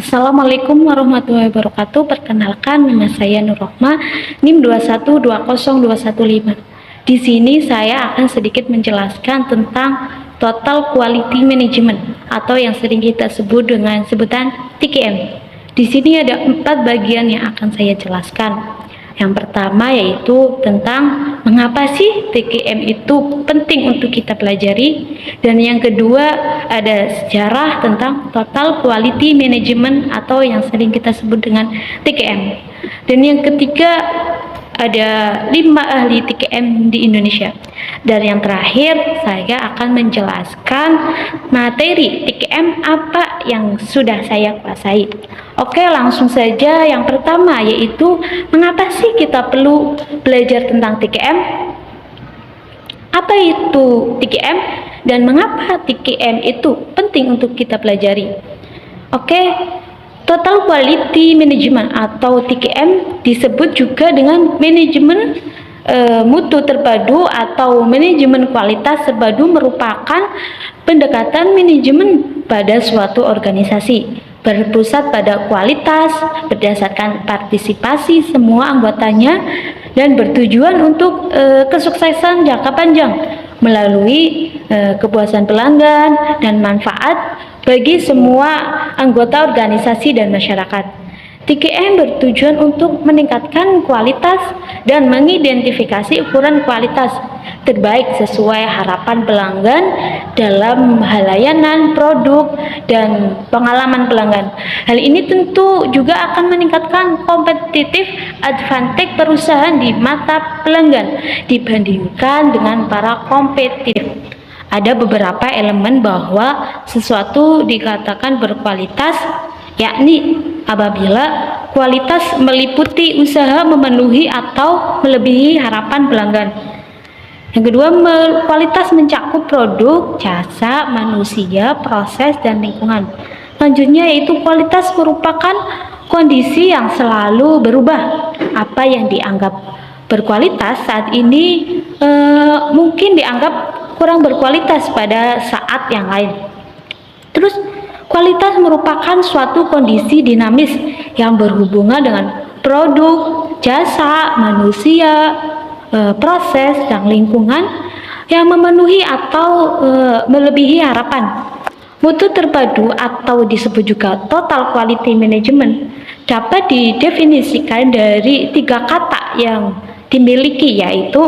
Assalamualaikum warahmatullahi wabarakatuh. Perkenalkan, nama saya Nur Rohma, NIM 2120215. Di sini saya akan sedikit menjelaskan tentang Total Quality Management atau yang sering kita sebut dengan sebutan TQM. Di sini ada 4 bagian yang akan saya jelaskan. Yang pertama yaitu tentang mengapa sih TQM itu penting untuk kita pelajari, dan yang kedua ada sejarah tentang Total Quality Management atau yang sering kita sebut dengan TQM, dan yang ketiga ada 5 ahli TQM di Indonesia, dan yang terakhir saya akan menjelaskan materi TQM apa yang sudah saya kuasai. Oke, langsung saja. Yang pertama yaitu mengapa sih kita perlu belajar tentang TQM? Apa itu TQM dan mengapa TQM itu penting untuk kita pelajari? Oke, Total Quality Management atau TQM disebut juga dengan manajemen mutu terpadu atau manajemen kualitas terpadu, merupakan pendekatan manajemen pada suatu organisasi, berpusat pada kualitas berdasarkan partisipasi semua anggotanya dan bertujuan untuk kesuksesan jangka panjang melalui kepuasan pelanggan dan manfaat bagi semua anggota organisasi dan masyarakat. TQM bertujuan untuk meningkatkan kualitas dan mengidentifikasi ukuran kualitas terbaik sesuai harapan pelanggan dalam hal layanan, produk, dan pengalaman pelanggan. Hal ini tentu juga akan meningkatkan competitive advantage perusahaan di mata pelanggan dibandingkan dengan para kompetitor. Ada beberapa elemen bahwa sesuatu dikatakan berkualitas, yakni apabila kualitas meliputi usaha memenuhi atau melebihi harapan pelanggan. Yang kedua, kualitas mencakup produk, jasa, manusia, proses, dan lingkungan. Selanjutnya yaitu kualitas merupakan kondisi yang selalu berubah. Apa yang dianggap berkualitas saat ini mungkin dianggap kurang berkualitas pada saat yang lain. Terus, kualitas merupakan suatu kondisi dinamis yang berhubungan dengan produk, jasa, manusia, proses, dan lingkungan yang memenuhi atau melebihi harapan. Mutu terpadu atau disebut juga Total Quality Management dapat didefinisikan dari 3 kata yang dimiliki, yaitu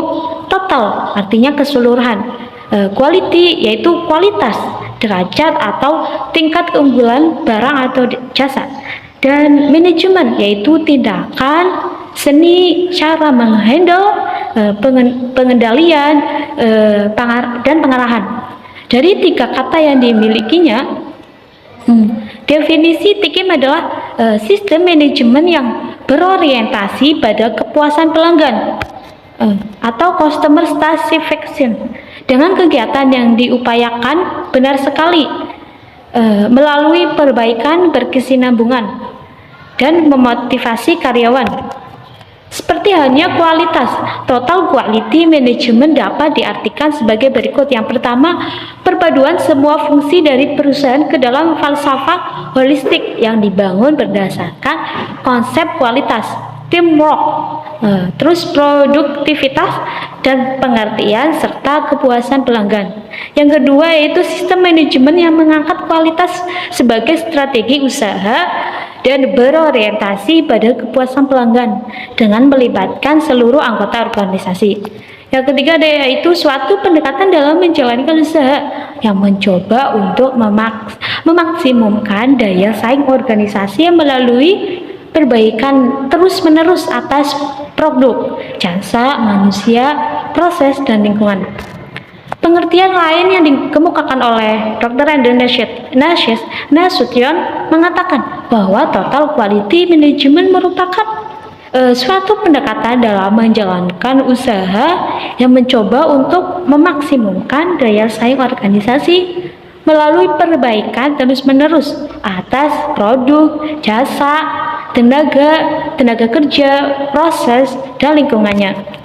total artinya keseluruhan, quality yaitu kualitas, derajat atau tingkat keunggulan barang atau jasa, dan manajemen yaitu tindakan, seni, cara menghandle, pengendalian, dan pengarahan. Dari 3 kata yang dimilikinya, definisi TQM adalah sistem manajemen yang berorientasi pada kepuasan pelanggan atau customer satisfaction, dengan kegiatan yang diupayakan benar sekali melalui perbaikan berkesinambungan dan memotivasi karyawan. Seperti halnya kualitas, Total Quality Management dapat diartikan sebagai berikut. Yang pertama, perpaduan semua fungsi dari perusahaan ke dalam falsafah holistik yang dibangun berdasarkan konsep kualitas, teamwork, terus produktivitas dan pengertian serta kepuasan pelanggan. Yang kedua yaitu sistem manajemen yang mengangkat kualitas sebagai strategi usaha dan berorientasi pada kepuasan pelanggan dengan melibatkan seluruh anggota organisasi. Yang ketiga yaitu suatu pendekatan dalam menjalankan usaha yang mencoba untuk memaksimumkan daya saing organisasi melalui perbaikan terus-menerus atas produk, jasa, manusia, proses, dan lingkungan. Pengertian lain yang dikemukakan oleh Dr. Nasution mengatakan bahwa Total Quality Management merupakan suatu pendekatan dalam menjalankan usaha yang mencoba untuk memaksimumkan daya saing organisasi melalui perbaikan terus-menerus atas produk, jasa, tenaga kerja, proses, dan lingkungannya.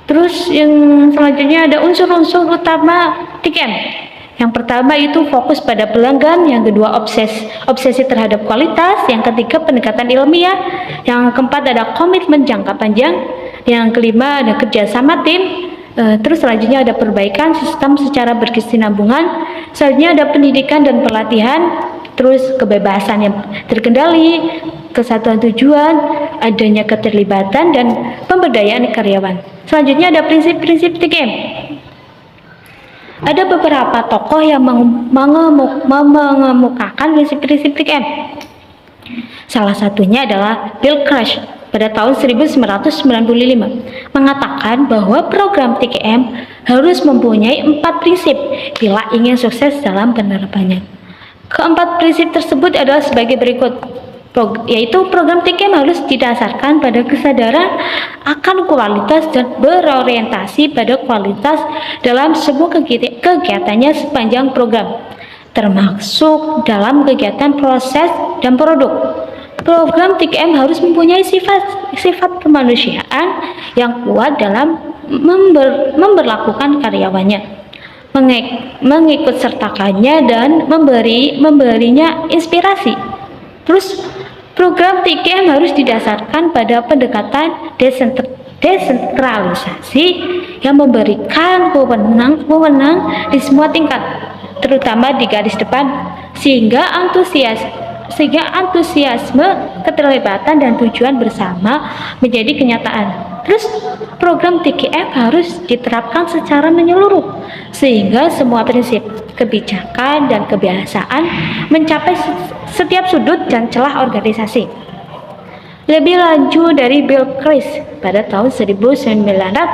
Terus yang selanjutnya ada unsur-unsur utama TQM, Yang pertama itu fokus pada pelanggan, yang kedua obsesi terhadap kualitas, yang ketiga pendekatan ilmiah, yang keempat ada komitmen jangka panjang, yang kelima ada kerjasama tim, terus selanjutnya ada perbaikan sistem secara berkesinambungan, selanjutnya ada pendidikan dan pelatihan, terus kebebasan yang terkendali, kesatuan tujuan, adanya keterlibatan dan pemberdayaan karyawan. Selanjutnya ada prinsip-prinsip TKM. Ada beberapa tokoh yang mengemukakan prinsip-prinsip TKM. Salah satunya adalah Bill Crash pada tahun 1995 mengatakan bahwa program TKM harus mempunyai 4 prinsip bila ingin sukses dalam penerapannya. Keempat prinsip tersebut adalah sebagai berikut, yaitu program TKM harus didasarkan pada kesadaran akan kualitas dan berorientasi pada kualitas dalam semua kegiatannya sepanjang program, termasuk dalam kegiatan proses dan produk. Program TKM harus mempunyai sifat kemanusiaan yang kuat dalam memberlakukan karyawannya, mengikut sertakannya dan memberinya inspirasi. Terus program TKM harus didasarkan pada pendekatan desentralisasi yang memberikan wewenang di semua tingkat, terutama di garis depan, sehingga antusiasme, keterlibatan dan tujuan bersama menjadi kenyataan. Terus program TKM harus diterapkan secara menyeluruh sehingga semua prinsip, kebijakan dan kebiasaan mencapai setiap sudut dan celah organisasi. Lebih lanjut dari Bill Crash pada tahun 1995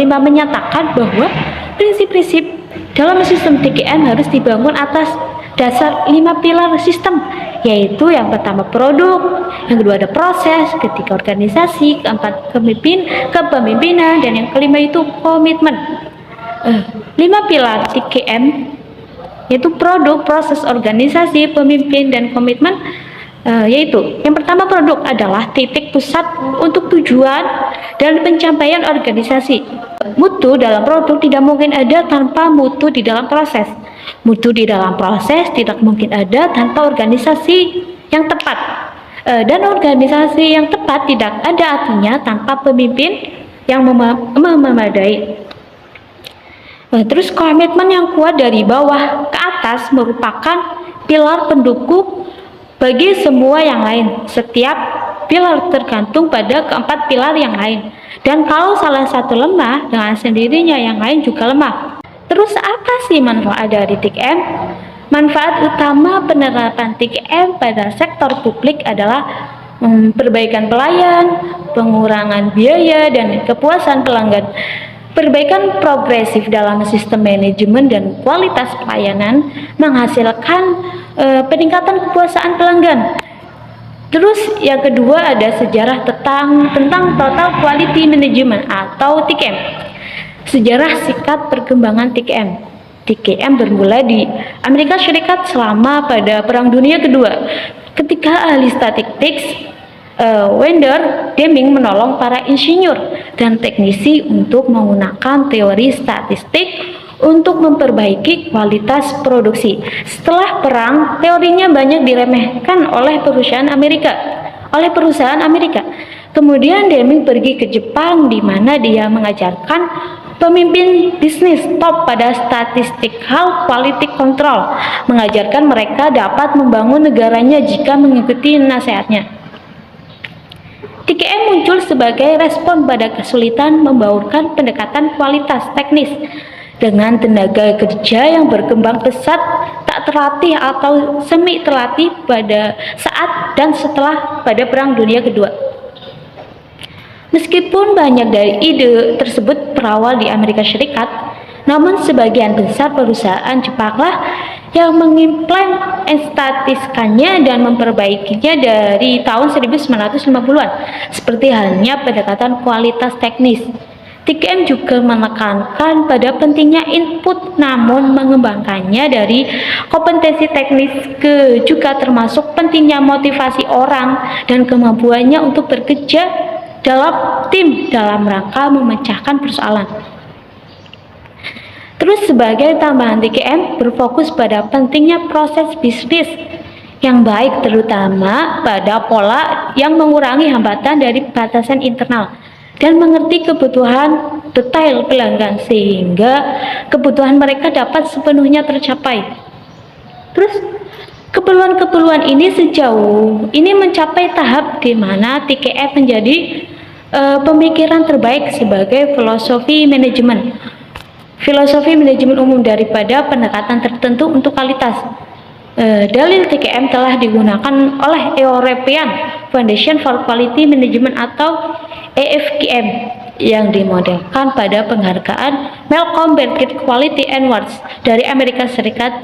menyatakan bahwa prinsip-prinsip dalam sistem TKM harus dibangun atas dasar 5 pilar sistem, yaitu yang pertama produk, yang kedua ada proses, ketiga organisasi, keempat kepemimpinan, dan yang kelima itu komitmen. 5 pilar TKM yaitu produk, proses, organisasi, pemimpin, dan komitmen, yaitu yang pertama produk adalah titik pusat untuk tujuan dan pencapaian organisasi. Mutu dalam produk tidak mungkin ada tanpa mutu di dalam proses. Mutu di dalam proses tidak mungkin ada tanpa organisasi yang tepat, dan organisasi yang tepat tidak ada artinya tanpa pemimpin yang memadai. Terus komitmen yang kuat dari bawah ke atas merupakan pilar pendukung bagi semua yang lain. Setiap pilar tergantung pada keempat pilar yang lain, dan kalau salah satu lemah, dengan sendirinya yang lain juga lemah. Terus apa sih manfaat dari TKM? Manfaat utama penerapan TKM pada sektor publik adalah perbaikan pelayan, pengurangan biaya dan kepuasan pelanggan, perbaikan progresif dalam sistem manajemen dan kualitas pelayanan, menghasilkan peningkatan kepuasan pelanggan. Terus yang kedua ada sejarah tentang Total Quality Management atau TQM. Sejarah singkat perkembangan TQM. TQM bermula di Amerika Serikat selama pada Perang Dunia Kedua, ketika ahli statistik Wendell Deming menolong para insinyur dan teknisi untuk menggunakan teori statistik untuk memperbaiki kualitas produksi. Setelah perang, teorinya banyak diremehkan oleh perusahaan Amerika. Kemudian Deming pergi ke Jepang, di mana dia mengajarkan pemimpin bisnis top pada statistical quality control, mengajarkan mereka dapat membangun negaranya jika mengikuti nasihatnya. TQM muncul sebagai respon pada kesulitan membaurkan pendekatan kualitas teknis dengan tenaga kerja yang berkembang pesat, tak terlatih atau semi terlatih pada saat dan setelah pada Perang Dunia Kedua. Meskipun banyak dari ide tersebut berawal di Amerika Serikat, namun sebagian besar perusahaan Jepanglah yang mengimplementasikannya dan memperbaikinya dari tahun 1950-an, seperti halnya pendekatan kualitas teknis. TQM juga menekankan pada pentingnya input, namun mengembangkannya dari kompetensi teknis juga termasuk pentingnya motivasi orang dan kemampuannya untuk bekerja dalam tim dalam rangka memecahkan persoalan. Terus sebagai tambahan, TKM berfokus pada pentingnya proses bisnis yang baik, terutama pada pola yang mengurangi hambatan dari batasan internal dan mengerti kebutuhan detail pelanggan sehingga kebutuhan mereka dapat sepenuhnya tercapai. Terus keperluan-keperluan ini sejauh ini mencapai tahap di mana TKM menjadi pemikiran terbaik sebagai filosofi manajemen umum daripada pendekatan tertentu untuk kualitas. Dalil TKM telah digunakan oleh European Foundation for Quality Management atau EFQM yang dimodelkan pada penghargaan Malcolm Bentkin Quality Awards dari Amerika Serikat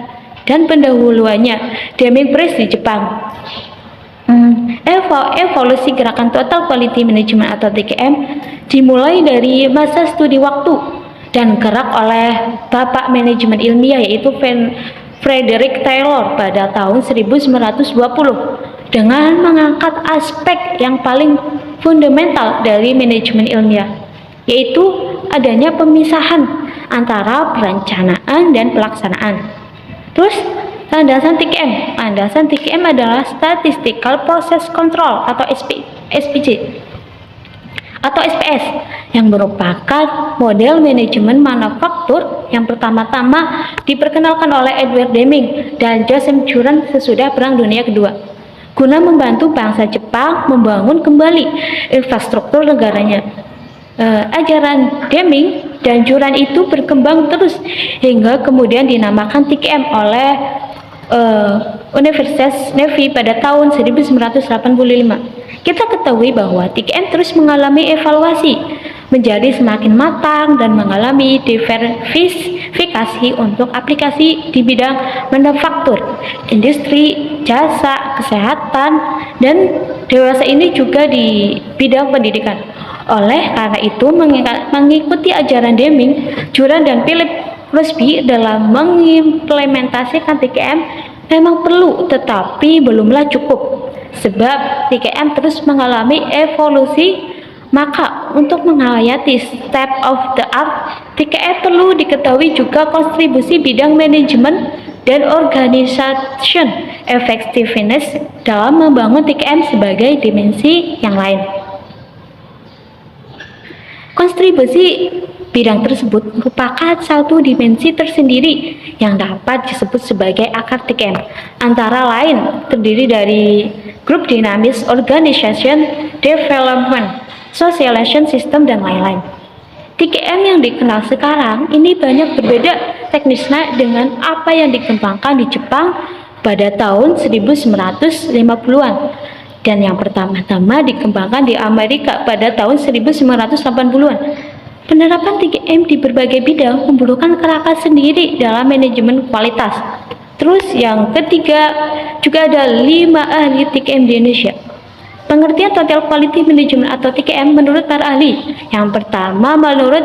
dan pendahuluannya Deming Prize di Jepang. Evolusi gerakan Total Quality Management atau TQM dimulai dari masa studi waktu dan gerak oleh Bapak Manajemen Ilmiah yaitu Frederick Taylor pada tahun 1920 dengan mengangkat aspek yang paling fundamental dari manajemen ilmiah, yaitu adanya pemisahan antara perencanaan dan pelaksanaan. Terus landasan TKM. Landasan TKM adalah Statistical Process Control atau SPC atau SPS yang merupakan model manajemen manufaktur yang pertama-tama diperkenalkan oleh Edward Deming dan Joseph Juran sesudah Perang Dunia Kedua guna membantu bangsa Jepang membangun kembali infrastruktur negaranya. Ajaran Deming dan Juran itu berkembang terus hingga kemudian dinamakan TKM oleh Universitas Navy pada tahun 1985. Kita ketahui bahwa TKM terus mengalami evaluasi menjadi semakin matang dan mengalami diversifikasi untuk aplikasi di bidang manufaktur, industri, jasa, kesehatan, dan dewasa ini juga di bidang pendidikan. Oleh karena itu, mengikuti ajaran Deming, Juran, dan Philip Crosby dalam mengimplementasikan TKM memang perlu, tetapi belumlah cukup. Sebab TKM terus mengalami evolusi, maka untuk menghayati step of the art, TKM perlu diketahui juga kontribusi bidang manajemen dan organization effectiveness dalam membangun TKM sebagai dimensi yang lain. Kontribusi bidang tersebut merupakan satu dimensi tersendiri yang dapat disebut sebagai akar TKM. Antara lain terdiri dari Group Dynamics, Organization, Development, Socialization System, dan lain-lain. TKM yang dikenal sekarang ini banyak berbeda teknisnya dengan apa yang dikembangkan di Jepang pada tahun 1950-an dan yang pertama-tama dikembangkan di Amerika pada tahun 1980-an. Penerapan TKM di berbagai bidang memerlukan kerangka sendiri dalam manajemen kualitas. Terus yang ketiga, juga ada 5 ahli TKM di Indonesia. Pengertian Total Quality Management atau TKM menurut para ahli. Yang pertama menurut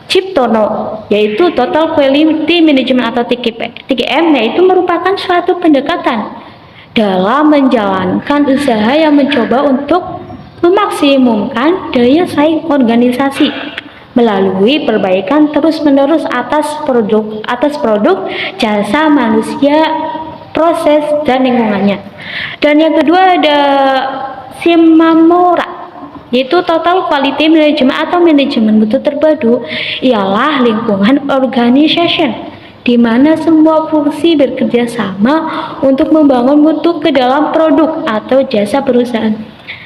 Ciptono, yaitu Total Quality Management atau TKM, yaitu merupakan suatu pendekatan dalam menjalankan usaha yang mencoba untuk memaksimumkan daya saing organisasi melalui perbaikan terus-menerus atas produk, jasa manusia, proses, dan lingkungannya. Dan yang kedua ada Shimamura, yaitu Total Quality Management atau manajemen mutu terpadu ialah lingkungan organization di mana semua fungsi bekerja sama untuk membangun mutu ke dalam produk atau jasa perusahaan.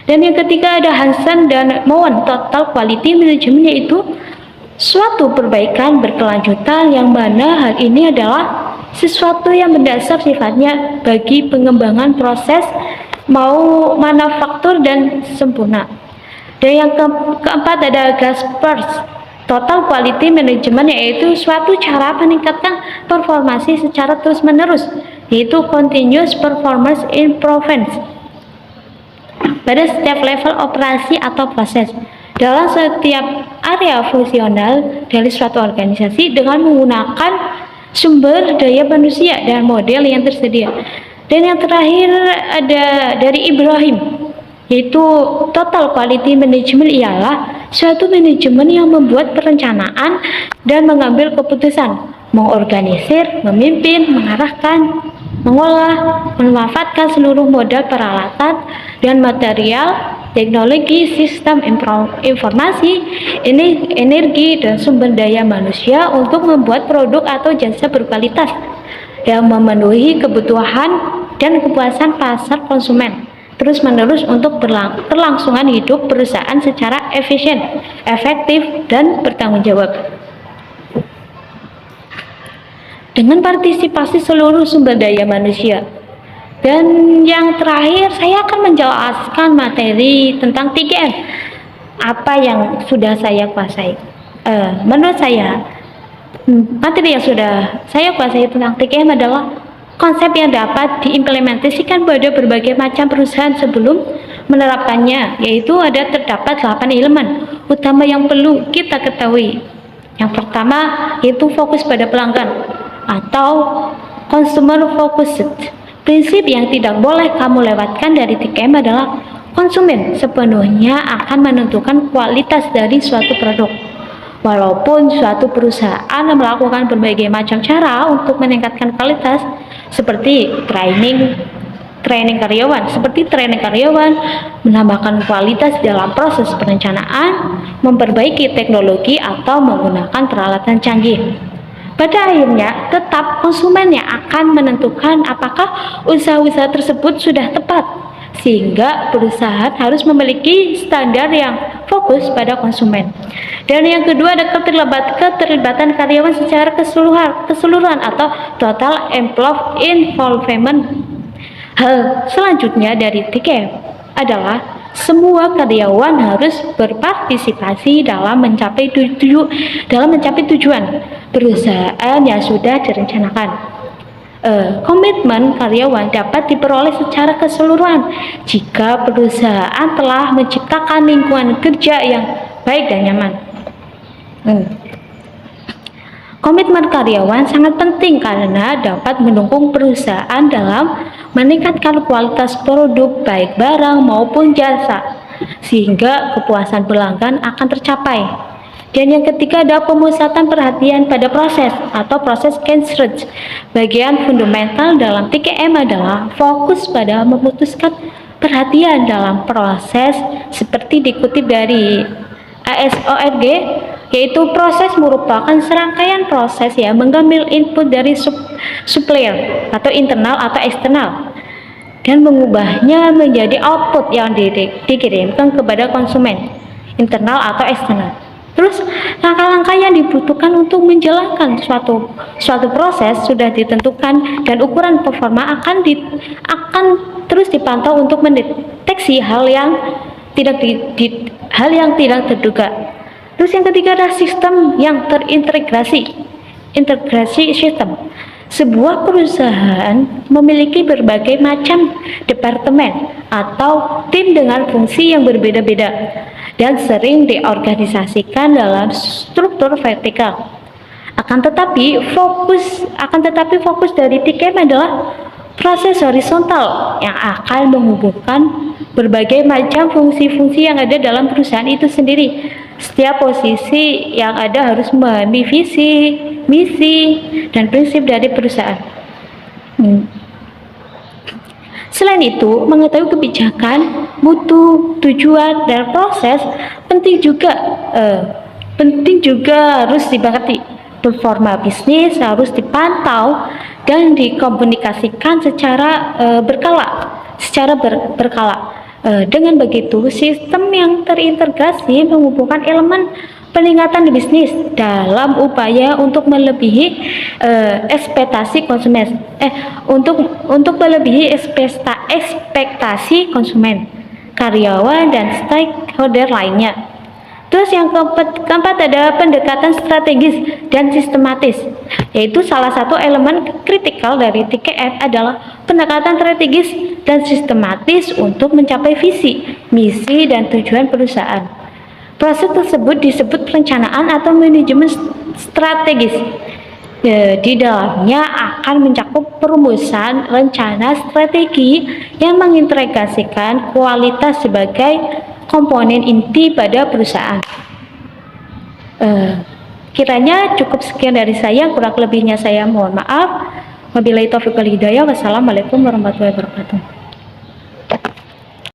Dan yang ketiga ada Hansen dan Moen, Total Quality Management, yaitu suatu perbaikan berkelanjutan yang mana hal ini adalah sesuatu yang mendasar sifatnya bagi pengembangan proses mau manufaktur dan sempurna. Dan yang keempat ada Gaspers, Total Quality Management, yaitu suatu cara meningkatkan performasi secara terus-menerus, yaitu Continuous Performance Improvement pada setiap level operasi atau proses dalam setiap area fungsional dari suatu organisasi dengan menggunakan sumber daya manusia dan model yang tersedia. Dan yang terakhir ada dari Ibrahim, yaitu Total Quality Management ialah suatu manajemen yang membuat perencanaan dan mengambil keputusan, mengorganisir, memimpin, mengarahkan, mengolah, memanfaatkan seluruh modal peralatan dan material, teknologi, sistem informasi, energi, dan sumber daya manusia untuk membuat produk atau jasa berkualitas yang memenuhi kebutuhan dan kepuasan pasar konsumen terus-menerus untuk berlangsungan hidup perusahaan secara efisien, efektif, dan bertanggung jawab. Dengan partisipasi seluruh sumber daya manusia. Dan yang terakhir, saya akan menjelaskan materi tentang 3M. Apa yang sudah saya kuasai. Menurut saya, materi yang sudah saya kuasai tentang 3M adalah konsep yang dapat diimplementasikan pada berbagai macam perusahaan sebelum menerapkannya, yaitu terdapat 8 elemen utama yang perlu kita ketahui. Yang pertama yaitu fokus pada pelanggan atau consumer focused. Prinsip yang tidak boleh kamu lewatkan dari 3M adalah konsumen sepenuhnya akan menentukan kualitas dari suatu produk. Walaupun suatu perusahaan melakukan berbagai macam cara untuk meningkatkan kualitas, seperti training karyawan, menambahkan kualitas dalam proses perencanaan, memperbaiki teknologi, atau menggunakan peralatan canggih. Pada akhirnya, tetap konsumen yang akan menentukan apakah usaha-usaha tersebut sudah tepat, sehingga perusahaan harus memiliki standar yang fokus pada konsumen. Dan yang kedua ada keterlibatan karyawan secara keseluruhan atau total employee involvement. Hal selanjutnya dari 3M adalah semua karyawan harus berpartisipasi dalam mencapai tujuan perusahaan yang sudah direncanakan. Komitmen karyawan dapat diperoleh secara keseluruhan jika perusahaan telah menciptakan lingkungan kerja yang baik dan nyaman. Komitmen karyawan sangat penting karena dapat mendukung perusahaan dalam meningkatkan kualitas produk baik barang maupun jasa, sehingga kepuasan pelanggan akan tercapai. Dan yang ketiga ada pemusatan perhatian pada proses atau proses research. Bagian fundamental dalam 3M adalah fokus pada memutuskan perhatian dalam proses seperti dikutip dari ASORG, yaitu proses merupakan serangkaian proses yang mengambil input dari supplier atau internal atau eksternal dan mengubahnya menjadi output yang dikirimkan kepada konsumen internal atau eksternal. Terus langkah-langkah yang dibutuhkan untuk menjalankan suatu proses sudah ditentukan dan ukuran performa akan terus dipantau untuk mendeteksi hal yang tidak terduga. Terus yang ketiga adalah sistem yang terintegrasi. Integrasi sistem. Sebuah perusahaan memiliki berbagai macam departemen atau tim dengan fungsi yang berbeda-beda dan sering diorganisasikan dalam struktur vertikal. Akan tetapi fokus dari 3M adalah proses horizontal yang akan menghubungkan berbagai macam fungsi-fungsi yang ada dalam perusahaan itu sendiri. Setiap posisi yang ada harus memahami visi, misi, dan prinsip dari perusahaan. Selain itu, mengetahui kebijakan, mutu, tujuan, dan proses penting juga harus dimengerti. Performa bisnis harus dipantau dan dikomunikasikan secara berkala. Dengan begitu, sistem yang terintegrasi menghubungkan elemen peningkatan bisnis dalam upaya untuk melebihi ekspektasi konsumen. Untuk melebihi ekspektasi konsumen, karyawan, dan stakeholder lainnya. Terus yang keempat ada pendekatan strategis dan sistematis, yaitu salah satu elemen kritikal dari 3M adalah pendekatan strategis dan sistematis untuk mencapai visi, misi, dan tujuan perusahaan. Proses tersebut disebut perencanaan atau manajemen strategis. Di dalamnya akan mencakup perumusan rencana strategi yang mengintegrasikan kualitas sebagai komponen inti pada perusahaan. Kiranya cukup sekian dari saya, kurang lebihnya saya mohon maaf. Wabillahi taufiq wal hidayah. Wassalamualaikum warahmatullahi wabarakatuh.